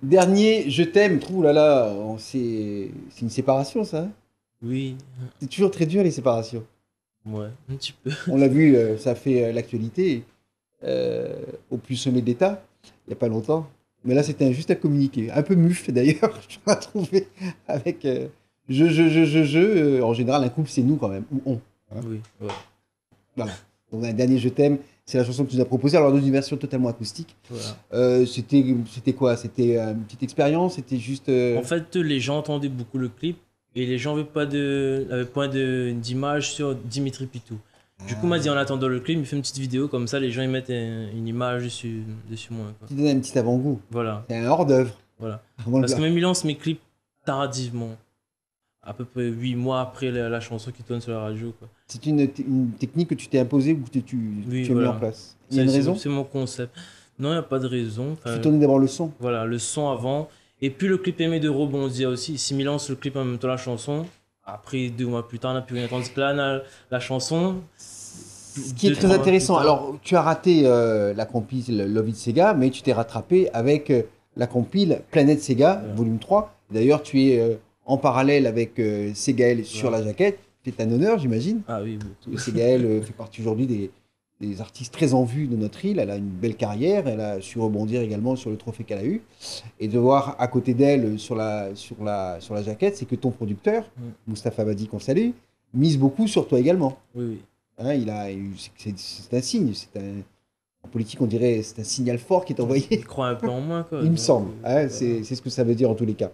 Dernier, je t'aime. Ouh là là, c'est une séparation, ça, hein. Oui, C'est toujours très dur, les séparations. ouais, un petit peu. On l'a vu, ça fait l'actualité euh, au plus sommet de l'État, il n'y a pas longtemps. Mais là, c'était juste un communiqué. Un peu muf, d'ailleurs, je l'ai trouvé avec en général, un couple, c'est nous quand même, ou on, hein. Oui, ouais, Voilà. Donc, un dernier Je t'aime, c'est la chanson que tu nous as proposée. Alors, dans une version totalement acoustique. voilà. C'était quoi? C'était une petite expérience? C'était juste. En fait, les gens entendaient beaucoup le clip et les gens n'avaient pas d'image sur Dimitri Pitou. Du coup, il m'a dit en Ah, attendant le clip, il fait une petite vidéo comme ça, les gens ils mettent une image dessus moi. Quoi. tu donnes un petit avant-goût. Voilà, C'est un hors-d'œuvre. voilà. Avant Parce que le- même il lance mes clips tardivement, à peu près 8 mois après la chanson qui tourne sur la radio. Quoi. C'est une technique que tu t'es imposée ou que Oui, tu as mis en voilà. place. Il y a une raison? C'est mon concept. Non, il n'y a pas de raison. Tu fais Enfin, tourner d'abord le son. voilà, le son avant. Et puis le clip permet de rebondir aussi. Si il lance le clip en même temps la chanson, après 2 mois plus tard, on n'a plus rien. Tandis que là, la chanson, Ce qui est deux, très trois mois plus intéressant. tard. Alors, tu as raté la compile Love It Sega, mais tu t'es rattrapé avec la compile Planète Sega, Voilà. volume 3. D'ailleurs, tu es en parallèle avec Segaël sur Voilà. la jaquette. C'est un honneur, j'imagine. Ah oui, Parce que beaucoup. Segaël fait partie aujourd'hui des artistes très en vue de notre île. Elle a une belle carrière. Elle a su rebondir également sur le trophée qu'elle a eu. Et de voir à côté d'elle sur la jaquette, c'est que ton producteur, Mm. Mustapha Badi, qu'on salue, mise beaucoup sur toi également. Oui, oui. Hein, c'est un signe. En politique, on dirait c'est un signal fort qui est envoyé, Il croit un peu en moi, quoi. il me Donc, semble. Hein, voilà. c'est ce que ça veut dire en tous les cas.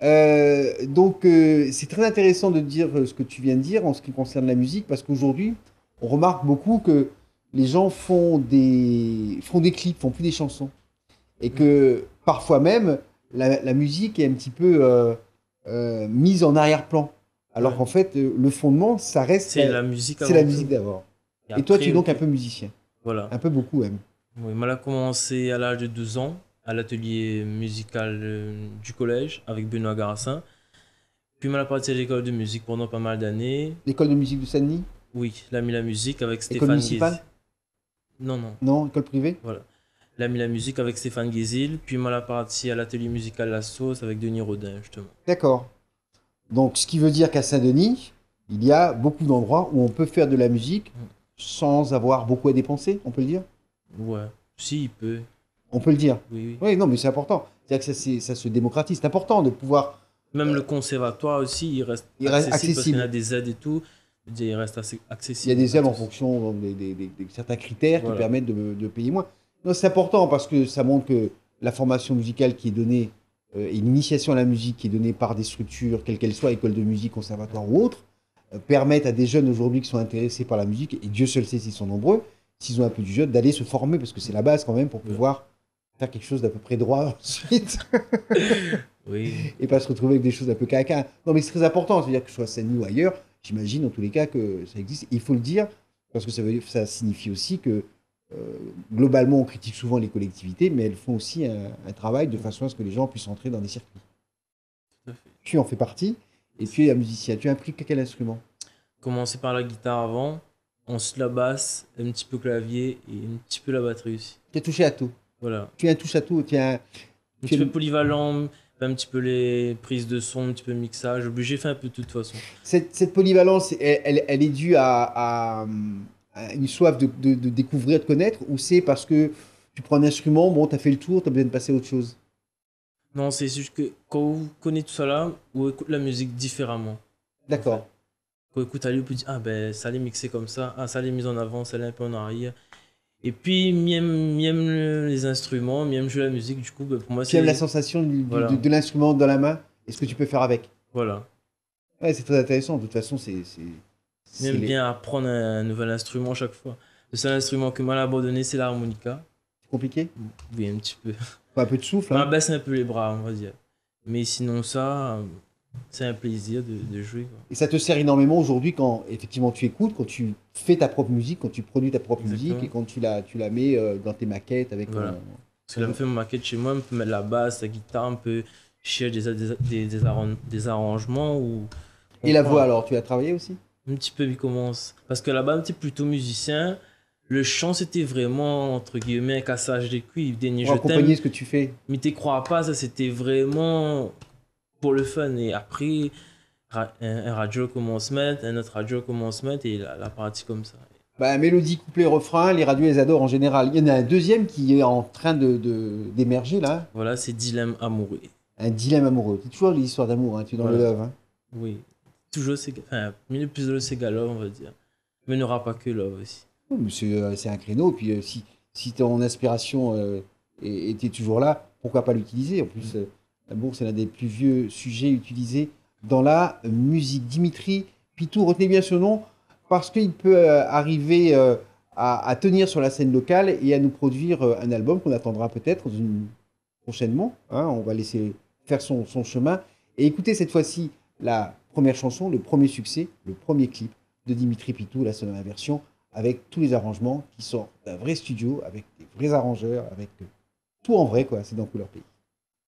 C'est très intéressant de dire ce que tu viens de dire en ce qui concerne la musique, parce qu'aujourd'hui, on remarque beaucoup que les gens font des clips, font plus des chansons. Et Mm. que parfois même, la musique est un petit peu mise en arrière-plan. Alors Ouais. qu'en fait, le fondement, ça reste, C'est la musique c'est la avant musique tout. d'abord. Et Et toi, tu après, es donc un ok. peu musicien. Voilà. Un peu beaucoup même. Oui, moi, j'ai commencé à l'âge de 12 ans, à l'atelier musical du collège avec Benoît Garassin. Puis, moi, j'ai parti à l'école de musique pendant pas mal d'années. L'école de musique de Saint-Denis? Oui, l'ami la musique avec École Stéphane Guézil. municipale? Non, non, Non, école privée? voilà. L'ami la musique avec Stéphane Guézil. Puis moi, la partie à l'atelier musical La Sauce avec Denis Rodin, justement. D'accord. Donc, ce qui veut dire qu'à Saint-Denis, il y a beaucoup d'endroits où on peut faire de la musique sans avoir beaucoup à dépenser, on peut le dire? Ouais, si, il peut. On peut le dire. Oui, oui. Oui, non, mais c'est important. C'est-à-dire que ça se démocratise. C'est important de pouvoir. Même le conservatoire aussi, il reste Il reste accessible parce qu'il y en accessible. a des aides et tout. Je veux dire, il reste assez Il y a accessible des à aides en tous. fonction donc, de certains critères qui Voilà. permettent de payer moins. Non, c'est important parce que ça montre que la formation musicale qui est donnée et l'initiation à la musique qui est donnée par des structures, quelles qu'elles soient, écoles de musique, conservatoires ou autres, permettent à des jeunes aujourd'hui qui sont intéressés par la musique, et Dieu seul sait s'ils sont nombreux, s'ils ont un peu du jeu, d'aller se former parce que c'est la base quand même pour Ouais. pouvoir faire quelque chose d'à peu près droit ensuite Oui, et pas se retrouver avec des choses un peu caca. Non, mais c'est très important, c'est-à-dire que ce soit à Saint-Denis ou ailleurs, j'imagine en tous les cas que ça existe. Il faut le dire, parce que ça signifie aussi que globalement, on critique souvent les collectivités, mais elles font aussi un travail de façon à ce que les gens puissent entrer dans des circuits. tout à fait. Tu en fais partie, et tu es un musicien. Tu as appris quel instrument? Commencer par la guitare avant, ensuite la basse, un petit peu clavier et un petit peu la batterie aussi. Tu as touché à tout. Voilà. Tu es un touche à tout. Un Tu petit peu es- polyvalent, un petit peu les prises de son, un petit peu mixage. J'ai fait un peu de toute façon. cette polyvalence, elle est due à une soif de découvrir, de connaître, ou c'est parce que tu prends un instrument, bon, tu as fait le tour, tu as besoin de passer à autre chose? Non, c'est juste que quand on connaît tout ça là, on écoute la musique différemment. En fait. D'accord. Quand on écoute à lui, on peut dire, ah ben ça l'est mixé comme ça, ah ça l'est mis en avant, ça l'est un peu en arrière. Et puis, miam les instruments, miam jouer la musique, du coup, ben, pour moi Tu aimes la c'est. sensation Voilà, de l'instrument dans la main et ce que tu peux faire avec. voilà. Ouais, c'est très intéressant. De toute façon, c'est J'aime bien apprendre un nouvel instrument chaque fois. Le seul instrument que mal abandonné, c'est l'harmonica. c'est compliqué. Oui, un petit peu. Faut un peu de souffle, On hein. baisse un peu les bras, on va dire. Mais sinon, ça, c'est un plaisir de jouer. Quoi. Et ça te sert énormément aujourd'hui quand effectivement tu écoutes, quand tu fais ta propre musique, quand tu produis ta propre musique et Exactement. quand tu la mets dans tes maquettes avec Voilà. Parce que là, on ton- fait ma maquette chez moi, on peut mettre la basse, la guitare, on peut chercher des arrangements ou Et on la prend voix alors, tu as travaillé aussi? un petit peu, il commence. Parce que là-bas, on était plutôt musicien. Le chant, c'était vraiment, entre guillemets, un cassage des cuivres. Dernier, Pour je accompagner t'aime, ce que tu fais. mais t'y crois pas, ça c'était vraiment pour le fun. Et après, un radio commencement, un autre radio commencement, et la partie comme ça. Bah, mélodie, couplet, refrain, les radios les adorent en général. Il y en a un deuxième qui est en train d'émerger là, Voilà, c'est dilemme amoureux. un dilemme amoureux. C'est toujours l'histoire d'amour, hein, tu es dans le Voilà, love. Hein. oui. Toujours, enfin, le plus de c'est Love, on va dire. Mais il n'y aura pas que Love aussi. Oh, mais c'est un créneau, puis si ton inspiration était toujours là, pourquoi pas l'utiliser? En plus, l'amour, c'est l'un des plus vieux sujets utilisés dans la musique. Dimitri Pitou, retenez bien ce nom, parce qu'il peut arriver à tenir sur la scène locale et à nous produire un album qu'on attendra peut-être prochainement. Hein, on va laisser faire son chemin. Et écoutez cette fois-ci la première chanson, le premier succès, le premier clip de Dimitri Pitou, la seule version avec tous les arrangements qui sont d'un vrai studio, avec des vrais arrangeurs, avec tout en vrai, quoi. C'est dans Couleur Pays.